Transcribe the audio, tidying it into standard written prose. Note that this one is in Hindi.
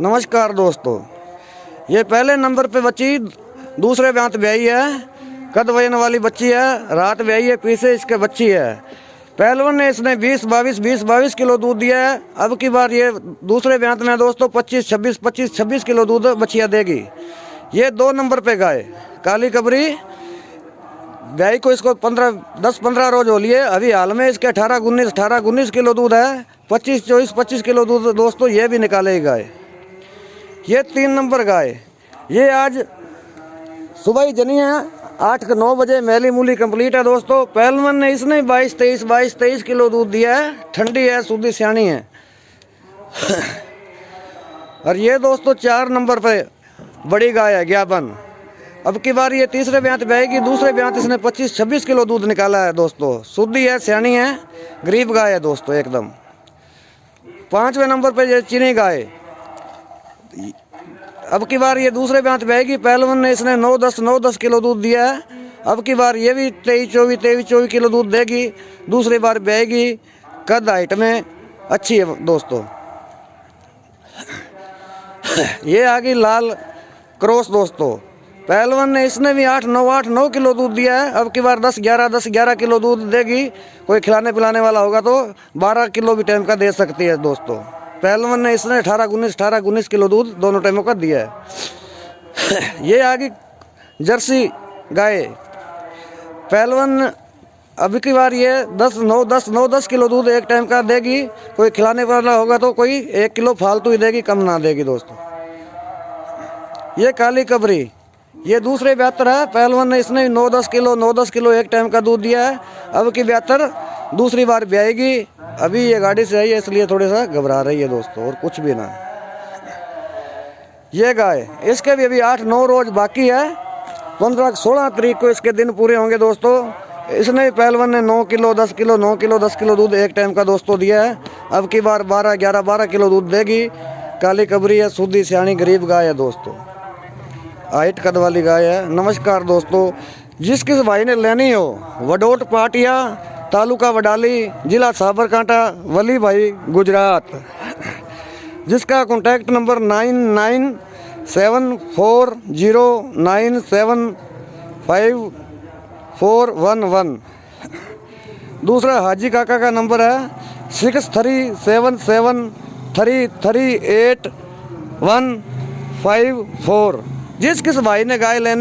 नमस्कार दोस्तों, ये पहले नंबर पे बच्ची दूसरे ब्यांत ब्याई है। कद वजन वाली बच्ची है, रात ब्याई है, पीछे इसके बच्ची है। पहलवान ने इसने 20-22 किलो दूध दिया है। अब की बार ये दूसरे ब्यांत में दोस्तों 25-26 किलो दूध बच्चियाँ देगी। ये 2 नंबर पे गाय काली कबरी गाय को इसको 10-15 रोज हो लिए। अभी हाल में इसके 18-19 किलो दूध है। 25 किलो दूध दोस्तों ये भी निकालेगी गाय। ये 3 नंबर गाय ये आज सुबह ही जनी है 8-9 बजे। मैली मूली कंप्लीट है दोस्तों। पहलवान ने इसने 22-23 किलो दूध दिया है। ठंडी है, सूदी सियाणी है। और ये दोस्तों 4 नंबर पे बड़ी गाय है ज्ञापन। अब की बार ये तीसरे ब्यांत ब्याएगी। दूसरे ब्यांत इसने 25-26 किलो दूध निकाला है दोस्तों। शुद्धि है, सियाणी है, गरीब गाय है दोस्तों एकदम। 5वें नंबर पे ये चीनी गाय। अब की बार ये दूसरे ब्यांत ब्याएगी। पहलवान ने इसने 9-10 किलो दूध दिया है। अब की बार ये भी 23-24 किलो दूध देगी। दूसरी बार ब्याएगी। कद हाइट में अच्छी है दोस्तों। ये आ गई लाल क्रॉस दोस्तों। पहलवान ने इसने भी 8-9 किलो दूध दिया है। अब की बार 10-11 किलो दूध देगी। कोई खिलाने पिलाने वाला होगा तो 12 किलो भी टाइम का दे सकती है दोस्तों। पहलवान ने इसने 18-19 किलो दूध दोनों टाइमों का दिया है। ये आ गई जर्सी गाय। पहलवान अब की बार ये 9-10 किलो दूध एक टाइम का देगी। कोई खिलाने वाला होगा तो कोई 1 किलो फालतू ही देगी, कम ना देगी दोस्तों। ये काली कबरी ये दूसरे ब्यातर है। पहलवान ने इसने 9-10 किलो एक टाइम का दूध दिया है। अब की ब्यातर दूसरी बार ब्याएगी। अभी ये गाड़ी से आई है इसलिए थोड़ा सा घबरा रही है दोस्तों, और कुछ भी ना। ये गाय इसके भी अभी 8-9 रोज बाकी है। 15-16 तारीख को इसके दिन पूरे होंगे दोस्तों। इसने पहलवान ने 9 किलो 10 किलो दूध एक टाइम का दोस्तों दिया है। अब की बार 12 किलो दूध देगी। काली कबरी है, सूदी सियाणी गरीब गाय है दोस्तों। हाइट कद वाली गाय है। नमस्कार दोस्तों, जिस किस भाई ने लेनी हो वडोट पाटिया, तालुका वडाली, जिला साबरकांठा, वली भाई गुजरात, जिसका कॉन्टैक्ट नंबर 9974097541। दूसरा हाजी काका का नंबर है 6377338154। जिस किस भाई ने गाय लेने